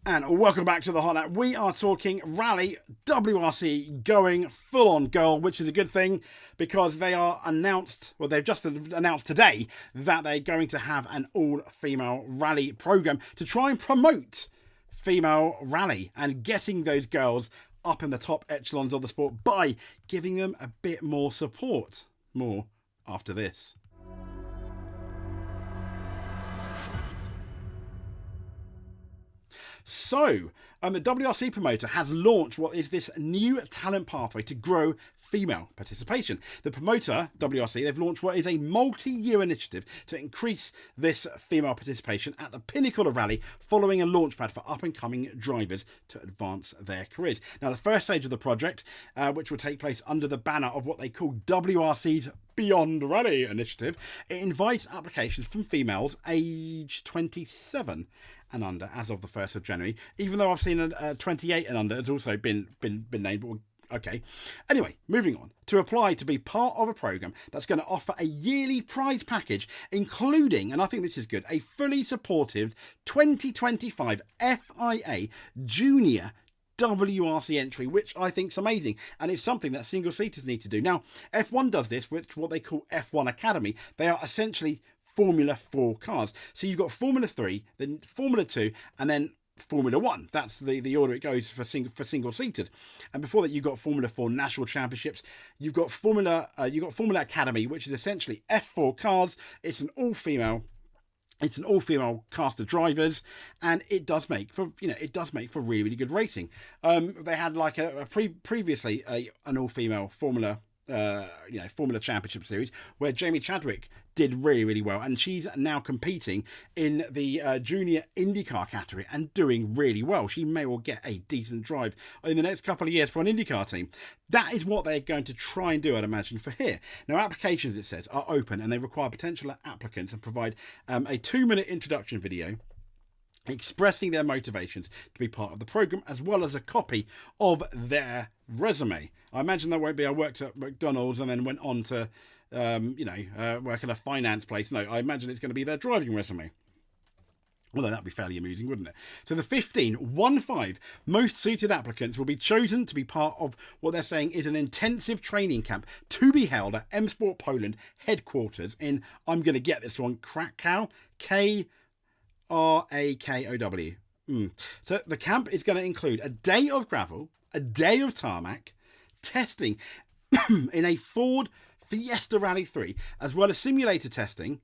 And welcome back to the Hot Lap. We are talking rally WRC going full on girl, which is a good thing because they are announced, well, they've just announced today that they're going to have an all-female rally program to try and promote female rally and getting those girls up in the top echelons of the sport by giving them a bit more support. More after this. So, the WRC promoter has launched what is this new talent pathway to grow female participation. The promoter, WRC, they've launched what is a multi-year initiative to increase this female participation at the pinnacle of rally, following a launchpad for up-and-coming drivers to advance their careers. Now, the first stage of the project, which will take place under the banner of what they call WRC's Beyond Rally initiative, it invites applications from females aged 27 and under as of the 1st of January, even though I've seen a 28 and under has also been named. Okay. Anyway, moving on. To apply to be part of a program that's going to offer a yearly prize package, including, and I think this is good, a fully supportive 2025 FIA Junior WRC entry, which I think is amazing, and it's something that single seaters need to do. Now, F1 does this, which what they call F1 Academy. They are essentially Formula 4 cars. So you've got Formula 3, then Formula 2, and then Formula 1. That's the order it goes for single seated. And before that, you've got Formula 4 National Championships. You've got Formula Academy, which is essentially F4 cars. It's an all-female cast of drivers, and it does make for really, really good racing. They had like previously an all-female Formula Championship Series where Jamie Chadwick did really, really well, and she's now competing in the junior IndyCar category and doing really well. She may well get a decent drive in the next couple of years for an IndyCar team. That is what they're going to try and do, I'd imagine, for here. Now, applications, it says, are open, and they require potential applicants and provide a 2-minute introduction video expressing their motivations to be part of the program, as well as a copy of their resume. I imagine that won't be I worked at McDonald's and then went on to work at a finance place. No, I imagine it's going to be their driving resume. Although that'd be fairly amusing, wouldn't it? So the 15 most suited applicants will be chosen to be part of what they're saying is an intensive training camp to be held at M Sport Poland headquarters in, I'm going to get this one, Krakow, Krakow. So the camp is going to include a day of gravel, a day of tarmac, testing in a Ford Fiesta Rally 3, as well as simulator testing,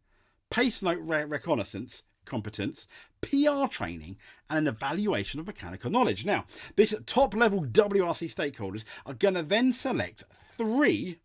pace note reconnaissance competence, PR training, and an evaluation of mechanical knowledge. Now, this top-level WRC stakeholders are going to then select three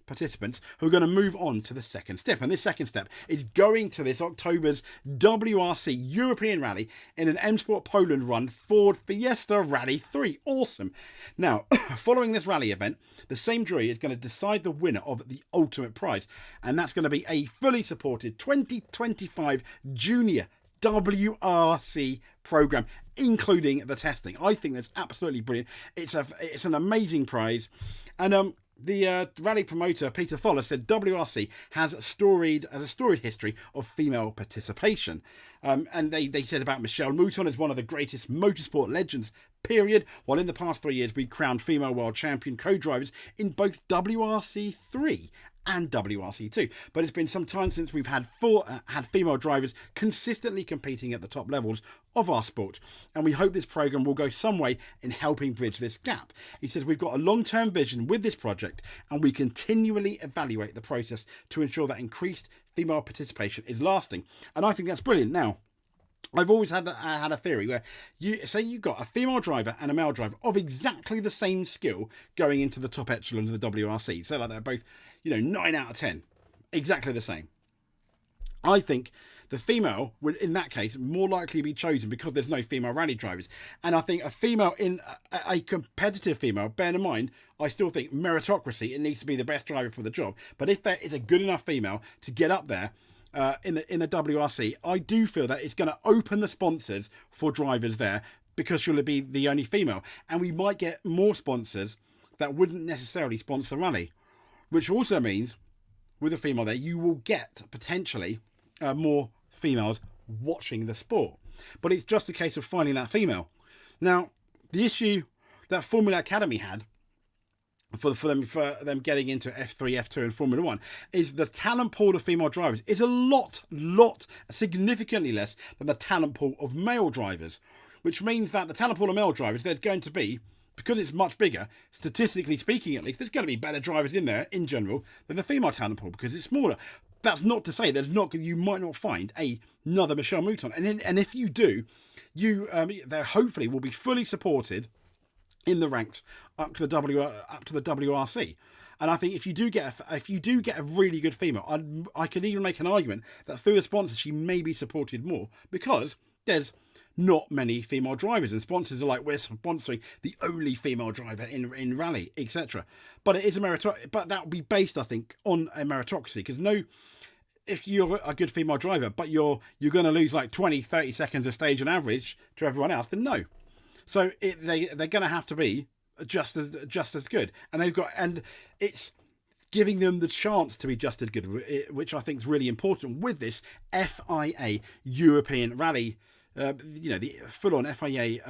participants who are going to move on to the second step. And this second step is going to this October's WRC European Rally in an M Sport Poland run Ford Fiesta Rally 3. Awesome. Now, following this rally event, the same jury is going to decide the winner of the ultimate prize. And that's going to be a fully supported 2025 Junior WRC program, including the testing. I think that's absolutely brilliant. It's an amazing prize. And the rally promoter, Peter Tholler, said WRC has a storied history of female participation. And they said about Michelle Mouton as one of the greatest motorsport legends, period. While in the past 3 years, we crowned female world champion co-drivers in both WRC 3 and WRC 2. But it's been some time since we've had female drivers consistently competing at the top levels of our sport, and we hope this program will go some way in helping bridge this gap. He says we've got a long-term vision with this project, and we continually evaluate the process to ensure that increased female participation is lasting. And I think that's brilliant. Now, I've always had a theory where you've got a female driver and a male driver of exactly the same skill going into the top echelon of the WRC. So like they're both, 9 out of 10, exactly the same. I think the female would, in that case, more likely be chosen because there's no female rally drivers. And I think a female in a competitive female, bear in mind, I still think meritocracy, it needs to be the best driver for the job. But if there is a good enough female to get up there, in the WRC, I do feel that it's going to open the sponsors for drivers there because she'll be the only female, and we might get more sponsors that wouldn't necessarily sponsor rally, which also means with a female there you will get potentially more females watching the sport. but it's just a case of finding that female. Now, the issue that Formula Academy had for them getting into F3, F2 and Formula 1 is the talent pool of female drivers is a lot, significantly less than the talent pool of male drivers, which means that the talent pool of male drivers, there's going to be, because it's much bigger, statistically speaking at least, there's going to be better drivers in there in general than the female talent pool because it's smaller. That's not to say you might not find another Michelle Mouton, and if you do, they hopefully will be fully supported in the ranks up to the WRC. And I think if you do get a really good female, I can even make an argument that through the sponsors she may be supported more because there's not many female drivers, and sponsors are like, we're sponsoring the only female driver in rally, etc. But it is but that will be based, I think, on a meritocracy, because if you're a good female driver but you're going to lose like 20-30 seconds a stage on average to everyone else, then no. So they're going to have to be just as good, and it's giving them the chance to be just as good, which I think is really important with this FIA European Rally, the full-on FIA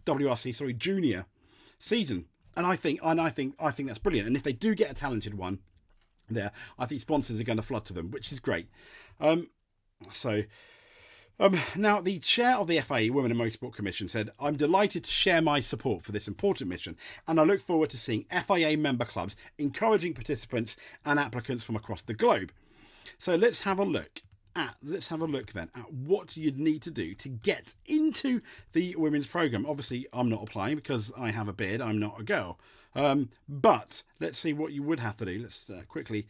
WRC junior season, and I think that's brilliant. And if they do get a talented one there, I think sponsors are going to flood to them, which is great. Now, the chair of the FIA Women in Motorsport Commission said, "I'm delighted to share my support for this important mission, and I look forward to seeing FIA member clubs encouraging participants and applicants from across the globe." So let's have a look then at what you'd need to do to get into the women's program. Obviously, I'm not applying because I have a beard. I'm not a girl. But let's see what you would have to do. Let's quickly.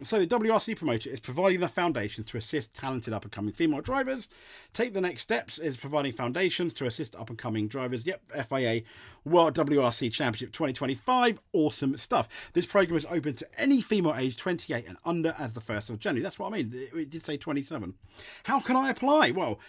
So the WRC promoter is providing the foundations to assist talented up-and-coming female drivers. Take the next steps is providing foundations to assist up-and-coming drivers. Yep, FIA World WRC Championship 2025. Awesome stuff. This program is open to any female aged 28 and under as the 1st of January. That's what I mean. It did say 27. How can I apply? Well,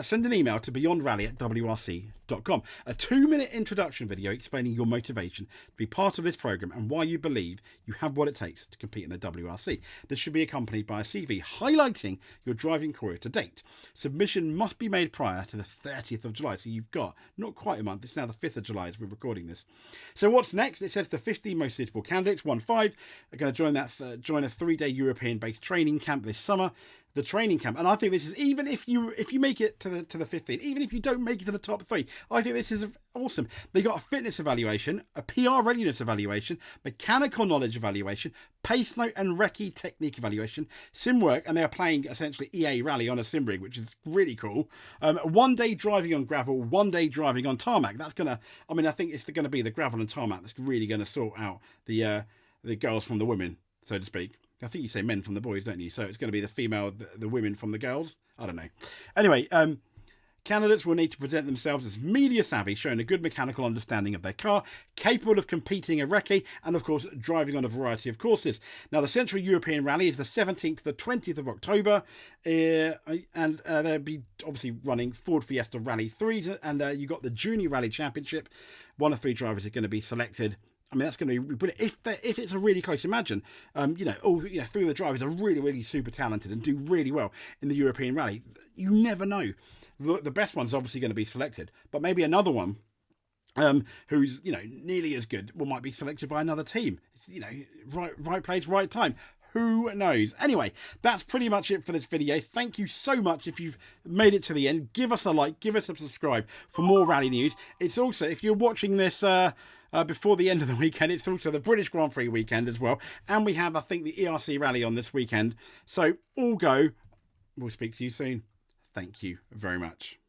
send an email to beyondrallye@wrc.com. A 2-minute introduction video explaining your motivation to be part of this program and why you believe you have what it takes to compete in the WRC. This should be accompanied by a CV highlighting your driving career to date. Submission must be made prior to the 30th of July. So you've got not quite a month. It's now the 5th of July as we're recording this. So what's next? It says the 15 most suitable candidates, 1-5, are going to join a 3-day European-based training camp this summer. The training camp, and I think this is, even if you make it to the 15, even if you don't make it to the top 3, I think this is awesome. They got a fitness evaluation, a PR readiness evaluation, mechanical knowledge evaluation, pace note and recce technique evaluation, sim work, and they are playing essentially EA Rally on a sim rig, which is really cool. 1 day driving on gravel, 1 day driving on tarmac. That's gonna, I think it's going to be the gravel and tarmac that's really going to sort out the girls from the women, so to speak. I think you say men from the boys, don't you? So it's going to be the women from the girls. I don't know. Anyway, candidates will need to present themselves as media savvy, showing a good mechanical understanding of their car, capable of competing a recce, and of course driving on a variety of courses. Now, the Central European Rally is the 17th to the 20th of October, and they'll be obviously running Ford Fiesta Rally 3s, and you got the Junior Rally Championship. 1 of 3 drivers are going to be selected. That's going to be brilliant. If it's a really close, imagine, three of the drivers are really, really super talented and do really well in the European Rally. You never know. The best one's obviously going to be selected, but maybe another one who's nearly as good might be selected by another team. It's, right place, right time. Who knows? Anyway, that's pretty much it for this video. Thank you so much if you've made it to the end. Give us a like, give us a subscribe for more rally news. It's also, if you're watching this before the end of the weekend, it's also the British Grand Prix weekend as well. And we have, I think, the ERC Rally on this weekend. So all go. We'll speak to you soon. Thank you very much.